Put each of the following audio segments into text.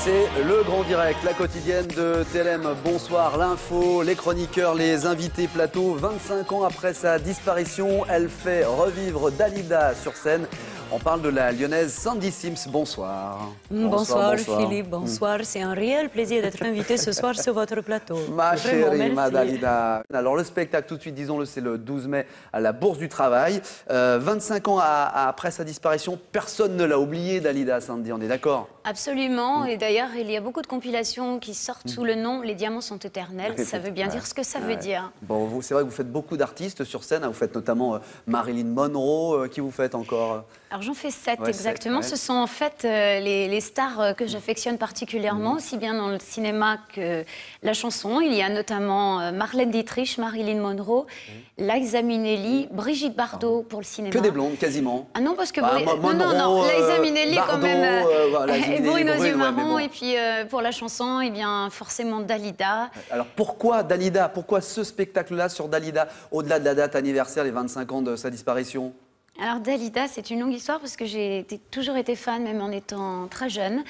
C'est le grand direct, la quotidienne de TLM. Bonsoir, l'info, les chroniqueurs, les invités plateau. 25 ans après sa disparition, elle fait revivre Dalida sur scène. On parle de la lyonnaise Sandy Sims. Bonsoir. Bonsoir Philippe, bonsoir. C'est un réel plaisir d'être invité ce soir sur votre plateau. Ma Vraiment, chérie, merci. ma Dalida. Alors le spectacle, tout de suite, disons-le, c'est le 12 mai à la Bourse du Travail. 25 ans après sa disparition, personne ne l'a oublié, Dalida, Sandy, on est d'accord? Absolument, et d'ailleurs il y a beaucoup de compilations qui sortent sous le nom Les Diamants sont éternels, ça veut bien dire ce que ça veut dire. Bon, c'est vrai que vous faites beaucoup d'artistes sur scène, vous faites notamment Marilyn Monroe, qui vous faites encore Alors j'en fais 7 exactement, 7, ouais. Ce sont en fait les stars que j'affectionne particulièrement, aussi bien dans le cinéma que la chanson. Il y a notamment Marlène Dietrich, Marilyn Monroe, Liza Minnelli, Brigitte Bardot pour le cinéma. Que des blondes, quasiment. Ah non, parce que Monroe, non, Liza Minnelli Bardot, quand même, voilà, et brune aux yeux marrons, bon. et puis pour la chanson, eh bien forcément Dalida. Alors pourquoi Dalida? Pourquoi ce spectacle-là sur Dalida, au-delà de la date anniversaire, les 25 ans de sa disparition? Alors Dalida, c'est une longue histoire parce que j'ai toujours été fan, même en étant très jeune.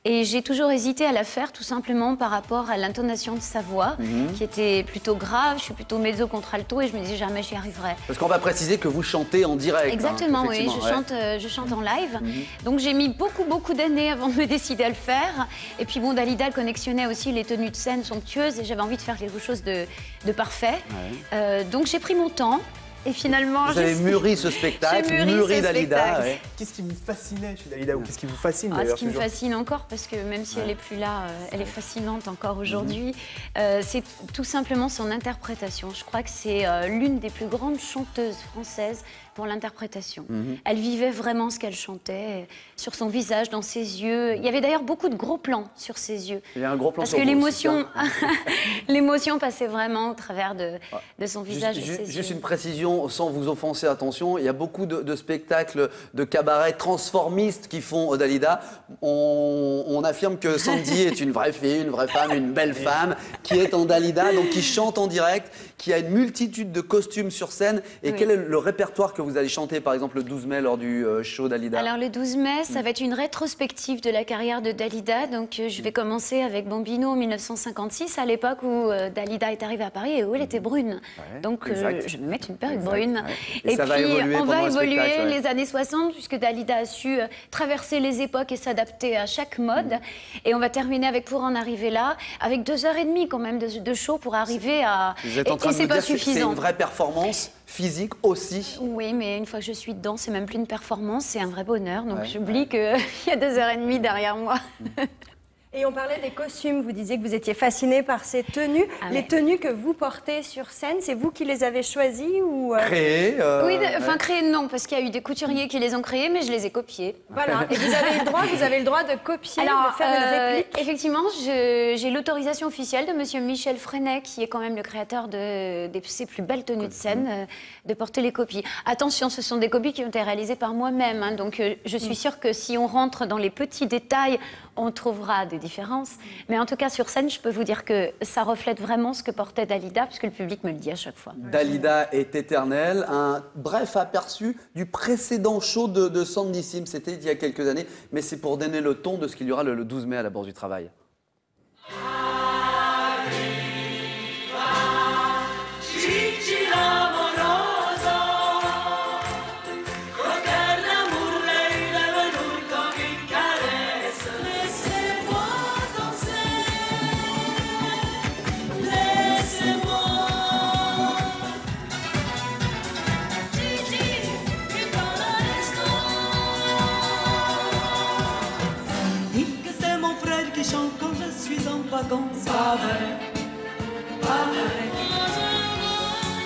Et j'ai toujours hésité à la faire tout simplement par rapport à l'intonation de sa voix, qui était plutôt grave. Je suis plutôt mezzo-contralto et je me disais jamais j'y arriverai. Parce qu'on va préciser que vous chantez en direct. Exactement, oui, ouais. je chante en live. Donc j'ai mis beaucoup d'années avant de me décider à le faire. Et puis bon, Dalida, elle connexionnait aussi les tenues de scène somptueuses et j'avais envie de faire quelque chose de parfait. Ouais. Donc j'ai pris mon temps. Et finalement, vous avez mûri ce spectacle, mûri Dalida. Ouais. Qu'est-ce qui vous fascinait chez Dalida ou qu'est-ce qui vous fascine d'ailleurs? Ce qui me fascine encore, parce que même si elle n'est plus là, elle est fascinante encore aujourd'hui, c'est tout simplement son interprétation. Je crois que c'est l'une des plus grandes chanteuses françaises pour l'interprétation. Elle vivait vraiment ce qu'elle chantait, sur son visage, dans ses yeux. Il y avait d'ailleurs beaucoup de gros plans sur ses yeux. Il y a un gros plan parce sur que vous, l'émotion passait vraiment au travers de son visage et de ses yeux. Juste une précision, sans vous offenser, attention, il y a beaucoup de spectacles de cabaret transformistes qui font Dalida. On affirme que Sandy est une vraie fille, une vraie femme, une belle femme, qui est en Dalida, donc qui chante en direct, qui a une multitude de costumes sur scène. Et quel est le répertoire que vous allez chanter, par exemple, le 12 mai lors du show Dalida? Alors, le 12 mai, ça va être une rétrospective de la carrière de Dalida. Donc, je vais commencer avec Bambino en 1956, à l'époque où Dalida est arrivée à Paris et où elle était brune. Ouais, donc, je vais me mettre une perruque brune. Ouais. Et puis, on va évoluer les années 60, puisque Dalida a su traverser les époques et s'adapter à chaque mode. Et on va terminer avec Pour en arriver là, avec 2h30 quand même de show pour arriver à... Vous êtes en train de me dire que c'est une vraie performance physique aussi? Oui, mais une fois que je suis dedans, c'est même plus une performance, c'est un vrai bonheur. Donc j'oublie qu'il y a 2h30 derrière moi. Et on parlait des costumes, vous disiez que vous étiez fasciné par ces tenues. Les tenues que vous portez sur scène, c'est vous qui les avez choisies ou créées? Oui, enfin créées non, parce qu'il y a eu des couturiers qui les ont créées, mais je les ai copiées. Voilà, et vous avez le droit de copier, de faire une réplique. Effectivement, j'ai l'autorisation officielle de monsieur Michel Freinet, qui est quand même le créateur de ses plus belles tenues de scène, de porter les copies. Attention, ce sont des copies qui ont été réalisées par moi-même, hein, donc je suis sûre que si on rentre dans les petits détails, on trouvera des différences. Mais en tout cas, sur scène, je peux vous dire que ça reflète vraiment ce que portait Dalida, puisque le public me le dit à chaque fois. Dalida est éternelle. Un bref aperçu du précédent show de Sandy Sims. C'était il y a quelques années, mais c'est pour donner le ton de ce qu'il y aura le 12 mai à la Bourse du Travail. Quand je suis en vacances, pareil, pareil.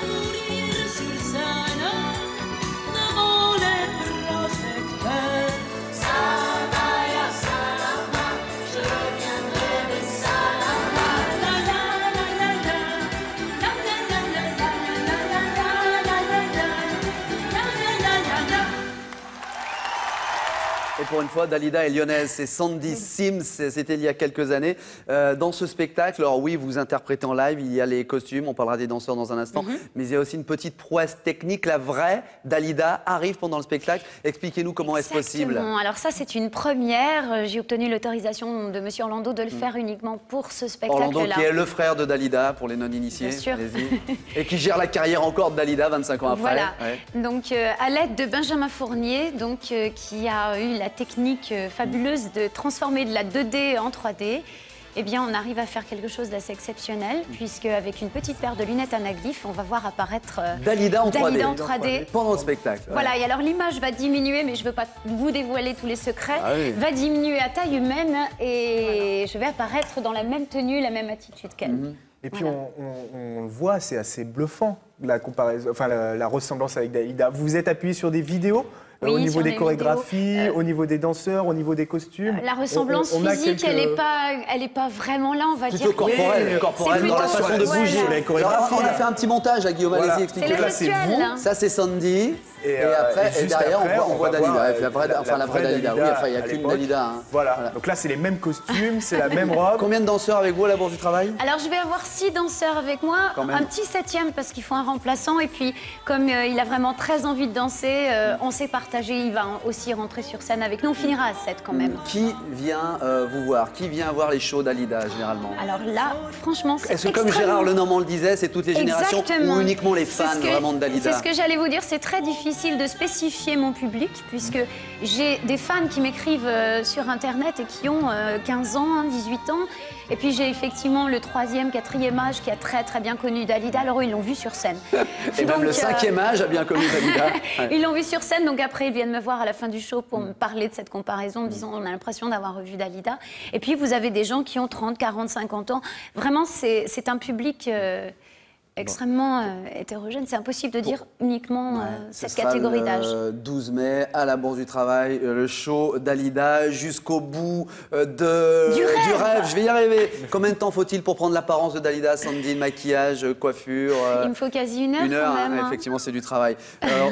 Mourir sur scène devant les projecteurs. Salaya, Salama, je reviendrai de Salama. La la la la la, la la la la la la la la la la la la la la la. Et pour une fois, Dalida est lyonnaise, c'est Sandy Sims, c'était il y a quelques années. Dans ce spectacle, alors oui, vous interprétez en live, il y a les costumes, on parlera des danseurs dans un instant, mais il y a aussi une petite prouesse technique, la vraie Dalida arrive pendant le spectacle. Expliquez-nous comment est-ce possible. Exactement. Alors ça, c'est une première. J'ai obtenu l'autorisation de Monsieur Orlando de le faire uniquement pour ce spectacle-là. Orlando, qui est le frère de Dalida, pour les non-initiés. Bien sûr. Allez-y. Et qui gère la carrière encore de Dalida 25 ans après. Voilà. Ouais. Donc, à l'aide de Benjamin Fournier, donc, qui a eu la technique fabuleuse de transformer de la 2D en 3D, eh bien, on arrive à faire quelque chose d'assez exceptionnel, puisque avec une petite paire de lunettes anaglyphes, on va voir apparaître Dalida en 3D. en 3D. Pendant le spectacle. Ouais. Voilà, et alors l'image va diminuer, mais je ne veux pas vous dévoiler tous les secrets, Ah oui. va diminuer à taille humaine et je vais apparaître dans la même tenue, la même attitude qu'elle. Et puis Voilà. on le voit, c'est assez bluffant la comparaison, enfin la ressemblance avec Dalida. Vous vous êtes appuyé sur des vidéos Oui, au niveau sur des des chorégraphies, vidéos. au niveau des danseurs, au niveau des costumes. La ressemblance On a physique, quelques- elle est pas vraiment là, on va Plutôt dire. corporel, Oui, corporel c'est dans la plutôt- façon de voilà. bouger. Sur les chorégraphies. Alors, on a fait un petit montage à Guillaume, Voilà. allez-y, C'est expliquez-le. les Là, c'est gestuels. vous. hein. Ça, c'est Sandy. Et après, après, et derrière, on voit Dalida. voir, La vraie Dalida. Oui, enfin, il n'y a à qu'une l'époque. Dalida. hein. Voilà. Donc là, c'est les mêmes costumes, c'est la même robe. Combien de danseurs avec vous à la Bourse du Travail? Alors, je vais avoir 6 danseurs avec moi, Quand même. un petit 7e parce qu'il faut un remplaçant. Et puis, comme il a vraiment très envie de danser, on s'est partagé. Il va aussi rentrer sur scène avec nous. On finira à 7 quand même. Qui vient vous voir? Qui vient voir les shows Dalida, généralement? Alors là, franchement, c'est Est-ce que, comme extrêmement- Gérard Lenormand le disait, c'est toutes les générations Exactement. ou uniquement les C'est fans ce que- vraiment de Dalida? C'est ce que j'allais vous dire, c'est très difficile de spécifier mon public puisque j'ai des fans qui m'écrivent sur Internet et qui ont 15 ans, 18 ans. Et puis j'ai effectivement le 3e, 4e âge qui a très très bien connu Dalida. Alors eux, ils l'ont vu sur scène. Et même Donc, le 5e âge a bien connu Dalida. Ouais. Ils l'ont vu sur scène, donc après ils viennent me voir à la fin du show pour me parler de cette comparaison, en disant on a l'impression d'avoir revu Dalida. Et puis vous avez des gens qui ont 30, 40, 50 ans. Vraiment, c'est un public extrêmement hétérogène. C'est impossible de dire uniquement Ce cette sera catégorie d'âge. le 12 mai à la Bourse du Travail, le show Dalida jusqu'au bout Du rêve. Je vais y arriver. Combien de temps faut-il pour prendre l'apparence de Dalida, Sandy, maquillage, coiffure Il me faut quasi une heure Une heure, quand hein, même. hein. effectivement, c'est du travail. Alors,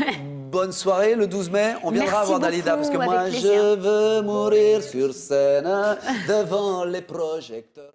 bonne soirée le 12 mai. On viendra Merci voir Dalida parce que beaucoup, moi, avec plaisir. je veux mourir sur scène devant les projecteurs.